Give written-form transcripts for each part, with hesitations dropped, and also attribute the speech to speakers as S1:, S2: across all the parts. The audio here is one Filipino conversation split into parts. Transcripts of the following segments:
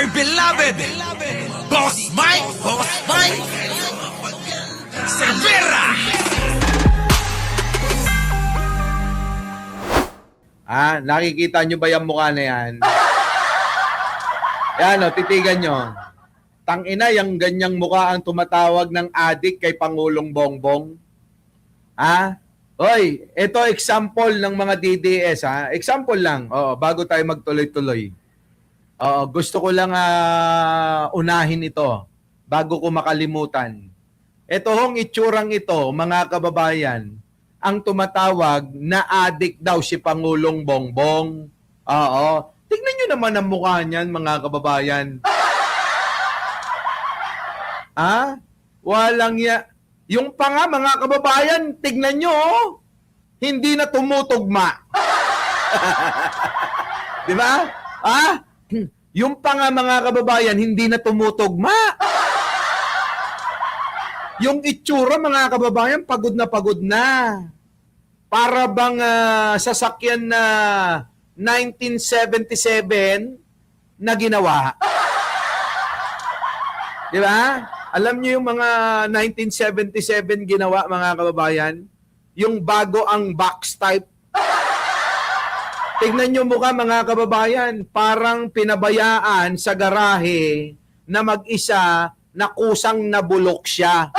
S1: dear beloved, Boss Mike Cervera.
S2: Nakikita nyo ba yung mukha na yan? Yan o, titigan nyo. Tangina, yung ganyang mukha ang tumatawag ng adik kay Pangulong Bongbong. Hoy, ito example ng mga DDS Example lang, bago tayo magtuloy-tuloy. Gusto ko lang unahin ito bago ko makalimutan. Ito hong itsurang ito, mga kababayan, ang tumatawag na adik daw si Pangulong Bongbong. Tignan nyo naman ang mukha niyan, mga kababayan. Walang yung pa nga, mga kababayan, tignan nyo, hindi na tumutugma. Di ba? Yung pa nga, mga kababayan, hindi na tumutugma. Yung itsura, mga kababayan, pagod na pagod na. Para bang sasakyan na 1977 na ginawa. Di ba? Alam niyo yung mga 1977 ginawa, mga kababayan? Yung bago ang box type. Tignan niyo mukha, mga kababayan. Parang pinabayaan sa garahe na mag-isa na kusang nabulok siya.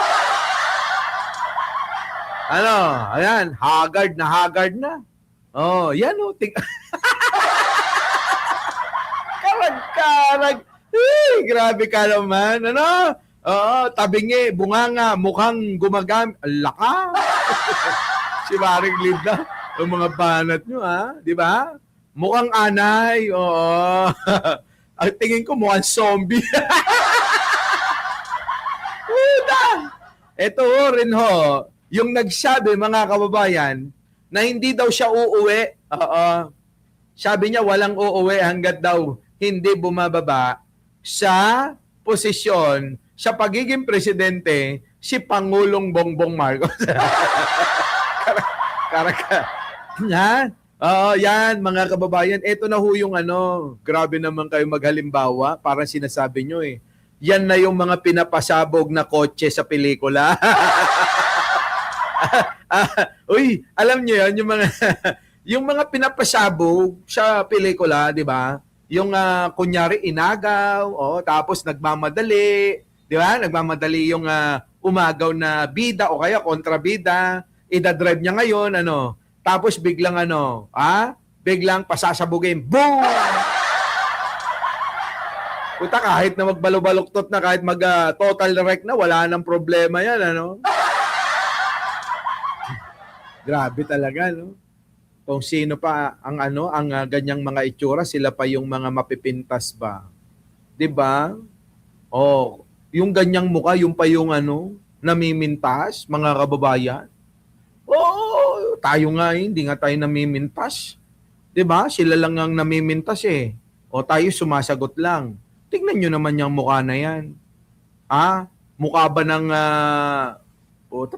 S2: Ayan, haggard na. Yan Karag-karag. Grabe ka naman. Tabingi, bunganga, mukhang gumagamit. Laka. Si Maring Linda, yung mga banat nyo, di ba? Mukhang anay. Ang tingin ko, mukhang zombie. Ito rin yung nagsabi, mga kababayan, na hindi daw siya uuwi. Sabi niya, walang uuwi hanggat daw hindi bumababa sa posisyon sa pagiging presidente si Pangulong Bongbong Marcos. Yan, mga kababayan. Ito na ho yung grabe naman kayo maghalimbawa. Parang sinasabi nyo yan na yung mga pinapasabog na kotse sa pelikula. Uy, alam nyo yun, yung mga pinapasabog sa pelikula, di ba? Yung kunyari inagaw, tapos nagmamadali, di ba? Nagmamadali yung umagaw na bida o kaya kontrabida, idadrive niya ngayon, tapos biglang biglang pasasabugin, boom! Puta, kahit na magbalo-baluktot na, kahit mag-total wreck na, wala nang problema yan, Grabe talaga, Kung sino pa ang ganyang mga itsura, sila pa yung mga mapipintas ba? 'Di ba? Yung ganyang mukha, yung pa yung namimintas, mga kababayan. Tayo nga hindi nga tayo namimintas. 'Di ba? Sila lang ang namimintas tayo sumasagot lang. Tingnan niyo naman yung mukha na 'yan. Mukha ba ng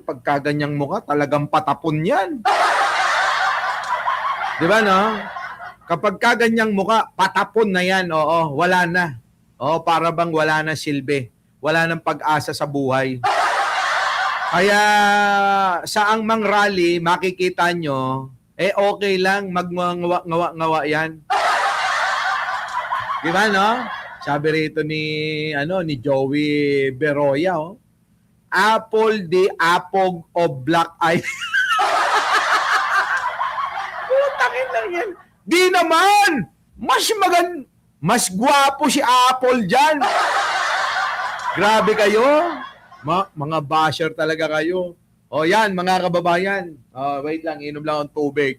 S2: pagka ganyang mukha, talagang patapon 'yan. Di ba, Kapag kaganyang muka, patapon na yan, wala na. Para bang wala na silbi. Wala nang pag-asa sa buhay. Kaya, saang mang rally, makikita nyo, okay lang, magngawa-ngawa yan. Di ba, Sabi rito ni Joey Beroya, apple the apog of black eye. Yan. Di naman! Mas gwapo si Apple dyan. Grabe kayo. Mga basher talaga kayo. Yan, mga kababayan. Wait lang, inom lang ang tubig.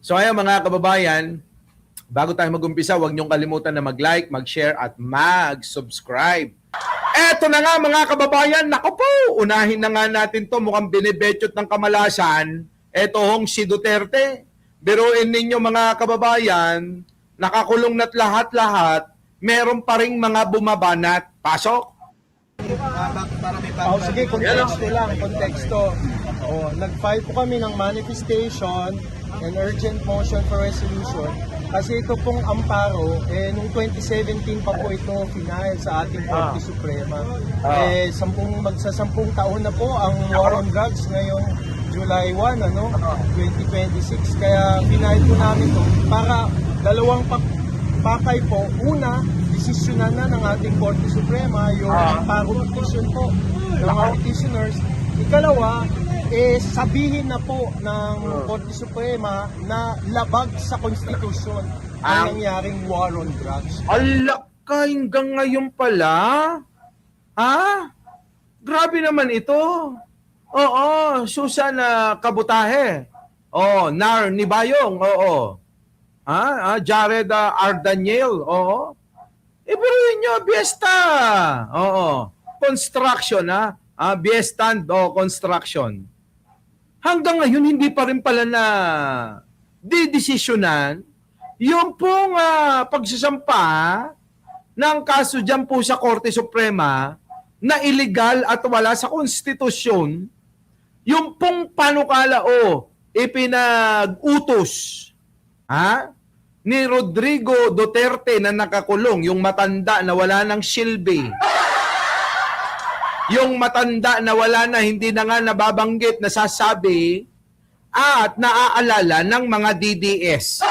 S2: So ayan, mga kababayan, bago tayo mag-umpisa, huwag niyong kalimutan na mag-like, mag-share, at mag-subscribe. Eto na nga, mga kababayan, naku po, unahin na nga natin to, mukhang binibetchot ng kamalasan. Eto hong si Duterte. Biruin ninyo, mga kababayan, nakakulong na't lahat-lahat, meron pa ring mga bumabanat. Pasok!
S3: Para may background. Sige, konteksto lang, konteksto. Nag-file po kami ng manifestation and urgent motion for resolution kasi ito pong amparo, noong 2017 pa po ito final sa ating Korte Suprema. Magsasampung taon na po ang war on drugs ngayong July 1, 2026. Kaya final po namin ito para dalawang pakay po. Una, desisyonan na ng ating Korte Suprema yung amparo petition po ng mga petitioners. Ikalawa, sabihin na po ng Korte Suprema na labag sa konstitusyon ang nangyaring war on drugs.
S2: Ala ka, hanggang ngayon pala? Ha? Grabe naman ito. Oo, Susan Kabutahe. Nar Nibayong. Oo. Jared R. Daniel. Oo. Pero nyo, Biesta. Oo. Construction, Biestand o construction. Hanggang ngayon, hindi pa rin pala na didesisyonan yung pong pagsasampa ng kaso dyan po sa Korte Suprema na illegal at wala sa konstitusyon, yung pong panukala ipinag-utos ni Rodrigo Duterte na nakakulong, yung matanda na wala ng silbi. Yung matanda na wala na, hindi na nga nababanggit, nasasabi at naaalala ng mga DDS.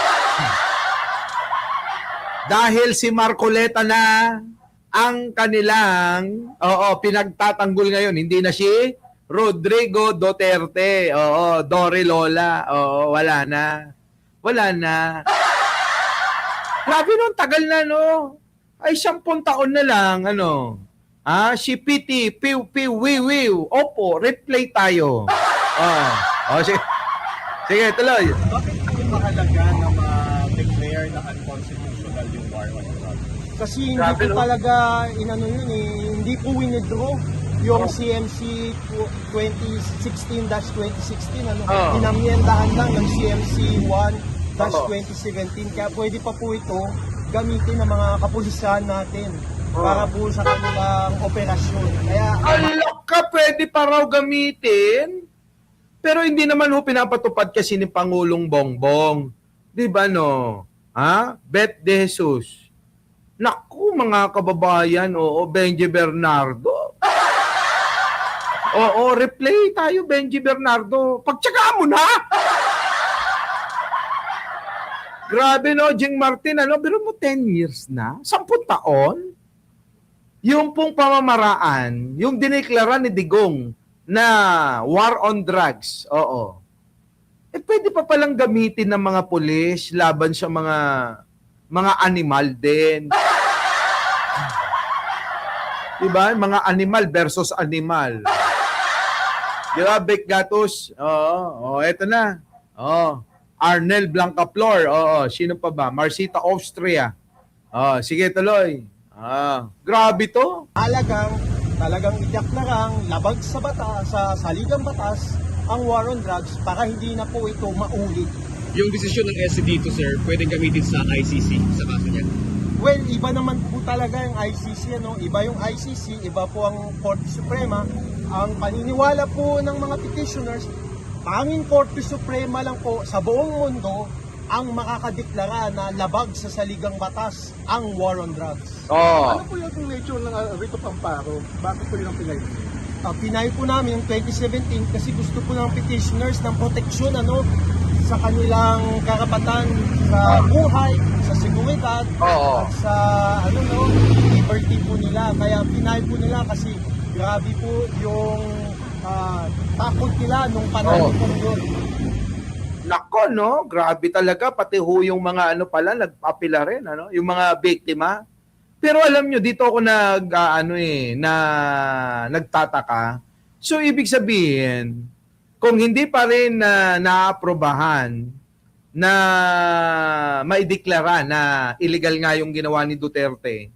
S2: Dahil si Marcoleta na ang kanilang pinagtatanggol ngayon. Hindi na si Rodrigo Duterte. Dore Lola. Wala na. Wala na. Grabe nun, tagal na, no? Ay, 10 taon na lang, si Piti, Piu, Wiwiw. Opo, replay tayo. Sige. Sige, tuloy.
S3: Bakit po mahalaga na ma-declare na unconstitutional yung war on drugs? Kasi hindi po talaga hindi po winidraw yung CMC 2016-2016 inamyendahan lang ng CMC 1-2017 kaya pwede pa po ito gamitin ng mga kapulisan natin para po sa kanilang operasyon. Kaya
S2: alak ka, pwede pa raw gamitin. Pero hindi naman pinapatupad kasi ni Pangulong Bongbong. Di ba Bet de Jesus. Naku, mga kababayan, Benji Bernardo. Replay tayo, Benji Bernardo. Pagtsagaan mo na! Grabe, Jing Martin, pero mo 10 years na? 10 taon? Yung pong pamamaraan, yung dineklara ni Digong na war on drugs, pwede pa palang gamitin ng mga pulis laban sa mga animal din. Diba? Mga animal versus animal. Diba, Beck Gatos? Eto na. Arnel Blancaflor. Sino pa ba? Marcita Austria. Sige, tuloy. Grabe to.
S3: Talagang ideklarang labag sa batas, sa saligang batas, ang war on drugs para hindi na po ito maulit.
S4: Yung desisyon ng SC dito, sir, pwedeng gamitin sa ICC sa kaso niya?
S3: Well, iba naman po talaga yung ICC, Iba yung ICC, iba po ang Korte Suprema. Ang paniniwala po ng mga petitioners, tanging Korte Suprema lang po sa buong mundo ang makakadeklara na labag sa saligang batas ang war on drugs.
S5: Ano po yung nature ng writ of amparo? Bakit po yun ang pinay?
S3: Pinay po namin yung 2017 kasi gusto po ng petitioners ng proteksyon sa kanilang karapatan sa buhay, sa seguridad, at sa liberty po nila. Kaya pinay po nila kasi grabe po yung takot nila nung panahon po yun.
S2: Nako, grabe talaga, pati yung mga nag-apila rin, yung mga biktima. Pero alam nyo, dito ako nagtataka. So, ibig sabihin, kung hindi pa rin naaprobahan na maideklara na illegal nga yung ginawa ni Duterte,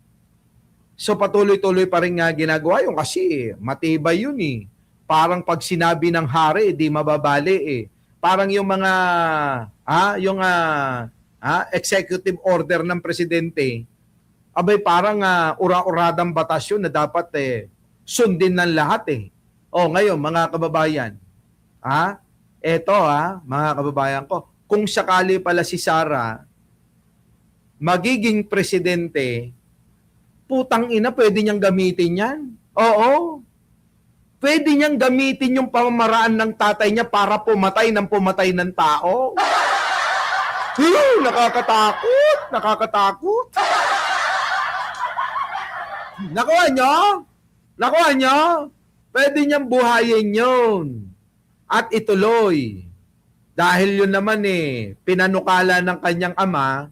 S2: so patuloy-tuloy pa rin nga ginagawa yun kasi matibay yun eh. Parang pag sinabi ng hari, di mababali . Parang yung mga executive order ng presidente, parang ura-uradang batas yun na dapat sundin ng lahat . Ngayon, mga kababayan, Eto mga kababayan ko, kung sakali pala si Sara magiging presidente, putang ina, pwede niyang gamitin yan. Oo. Pwede niyang gamitin yung pamamaraan ng tatay niya para pumatay ng tao. Nakakatakot! Nakakatakot! Nakuha nyo? Nakuha nyo? Pwede niyang buhayin yun. At ituloy. Dahil yun naman pinanukala ng kanyang ama,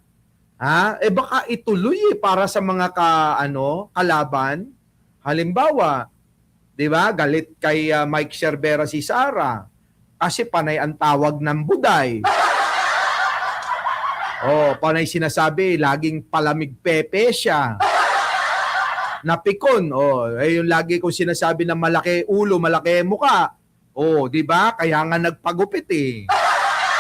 S2: baka ituloy para sa mga kalaban. Halimbawa, 'di ba? Galit kay Mike Cervera si Sara kasi panay ang tawag ng buday. Panay sinasabi, laging palamig pepe siya. Napikon, yung lagi kong sinasabi na malaki ulo, malaki muka. 'Di ba? Kaya nga nagpagupit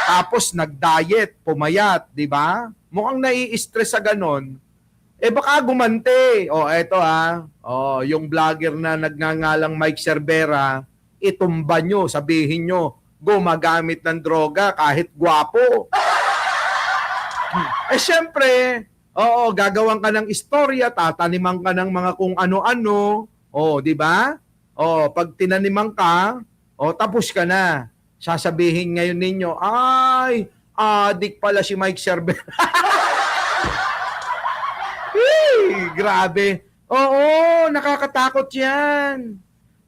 S2: Tapos nag-diet, pumayat, 'di ba? Mukhang nai-stress sa ganon. Baka gumante. Eto yung vlogger na nagngangalang Mike Cervera, itumba nyo, sabihin nyo, gumagamit ng droga kahit gwapo. Siyempre, gagawan ka ng istorya, tataniman ka ng mga kung ano-ano, di ba? Pag tinaniman ka, tapos ka na. Sasabihin ngayon ninyo, ay, adik pala si Mike Cervera. Grabe. Oo, nakakatakot yan.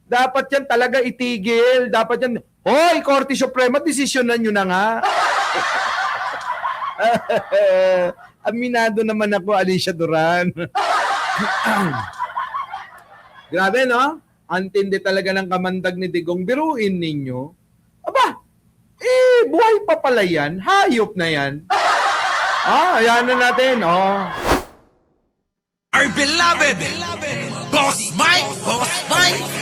S2: Dapat yan talaga itigil. Dapat yan, hoy, Korte Suprema, desisyonan nyo na nga. Aminado naman ako, Alicia Duran. Grabe, no? Antindi talaga ng kamandag ni Digong. Biruin ninyo. Aba, buhay pa pala yan. Hayop na yan. Ayan na natin,
S1: Our beloved Boss Mike, Boss Mike.